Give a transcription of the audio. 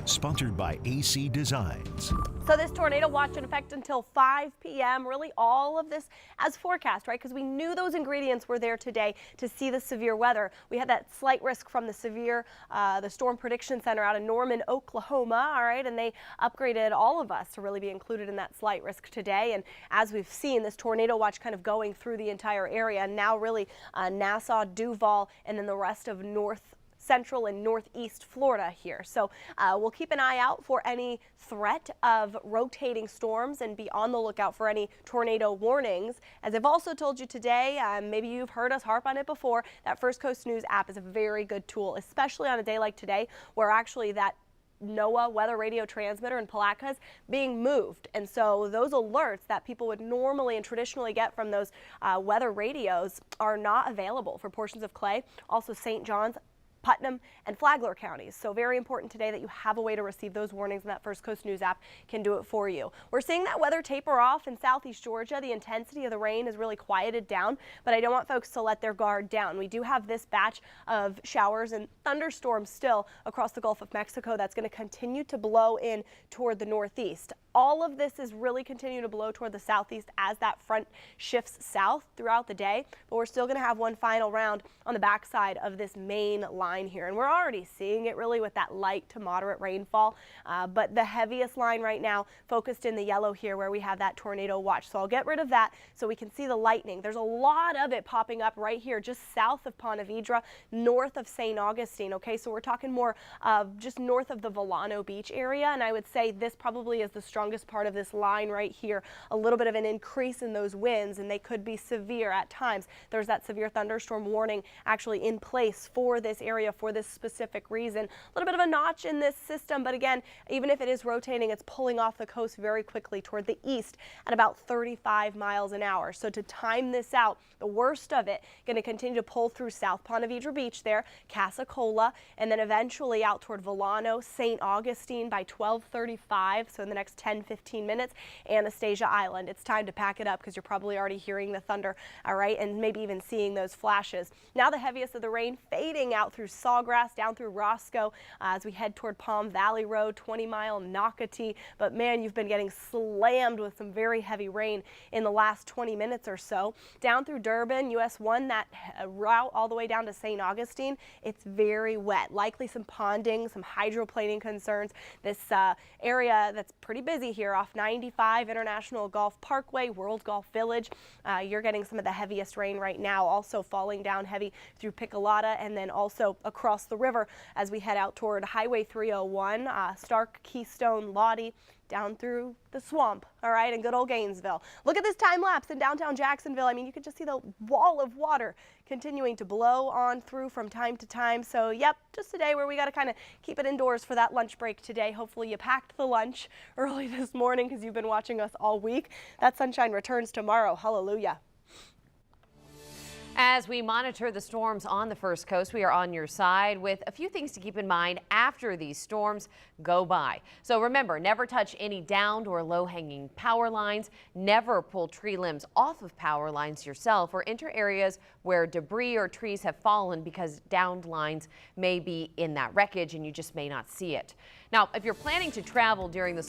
Sponsored by AC Designs. So this tornado watch in effect until 5 p.m. Really all of this as forecast, right? Because we knew those ingredients were there today to see the severe weather. We had that slight risk from the Storm Prediction Center out in Norman, Oklahoma, all right? And they upgraded all of us to really be included in that slight risk today. And as we've seen, this tornado watch kind of going through the entire area. And now really Nassau, Duval, and then the rest of Central and Northeast Florida here. So we'll keep an eye out for any threat of rotating storms and be on the lookout for any tornado warnings. As I've also told you today, maybe you've heard us harp on it before, that First Coast News app is a very good tool, especially on a day like today where actually that NOAA weather radio transmitter in Palatka is being moved. And so those alerts that people would normally and traditionally get from those weather radios are not available for portions of Clay, also St. John's, Putnam, and Flagler counties. So very important today that you have a way to receive those warnings, and that First Coast News app can do it for you. We're seeing that weather taper off in southeast Georgia. The intensity of the rain has really quieted down, but I don't want folks to let their guard down. We do have this batch of showers and thunderstorms still across the Gulf of Mexico that's going to continue to blow in toward the northeast. All of this is really continuing to blow toward the southeast as that front shifts south throughout the day, but we're still going to have one final round on the backside of this main line here, and we're already seeing it really with that light to moderate rainfall, but the heaviest line right now focused in the yellow here where we have that tornado watch. So I'll get rid of that so we can see the lightning. There's a lot of it popping up right here just south of Ponte Vedra, north of St. Augustine. Okay, so we're talking more just north of the Volano Beach area, and I would say this probably is the strongest part of this line right here. A little bit of an increase in those winds, and they could be severe at times. There's that severe thunderstorm warning actually in place for this area for this specific reason. A little bit of a notch in this system, but again, even if it is rotating, it's pulling off the coast very quickly toward the east at about 35 miles an hour. So to time this out, the worst of it going to continue to pull through South Ponte Vedra Beach there, Casacola, and then eventually out toward Volano, St. Augustine by 12:35. So in the next 10-15 minutes, Anastasia Island. It's time to pack it up because you're probably already hearing the thunder, all right, and maybe even seeing those flashes. Now the heaviest of the rain fading out through Sawgrass, down through Roscoe as we head toward Palm Valley Road, 20-mile Nocatee. But man, you've been getting slammed with some very heavy rain in the last 20 minutes or so. Down through Durban, US 1, that route all the way down to St. Augustine, it's very wet. Likely some ponding, some hydroplaning concerns. This area that's pretty busy here off 95 International Golf Parkway, World Golf Village. You're getting some of the heaviest rain right now, also falling down heavy through Piccolata and then also across the river as we head out toward Highway 301, Stark, Keystone, Lottie, down through the swamp, all right, and good old Gainesville. Look at this time lapse in downtown Jacksonville. I mean, you can just see the wall of water continuing to blow on through from time to time. So, yep, just a day where we got to kind of keep it indoors for that lunch break today. Hopefully you packed the lunch early this morning because you've been watching us all week. That sunshine returns tomorrow. Hallelujah. As we monitor the storms on the First Coast, we are on your side with a few things to keep in mind after these storms go by. So remember, never touch any downed or low-hanging power lines. Never pull tree limbs off of power lines yourself or enter areas where debris or trees have fallen because downed lines may be in that wreckage and you just may not see it. Now, if you're planning to travel during the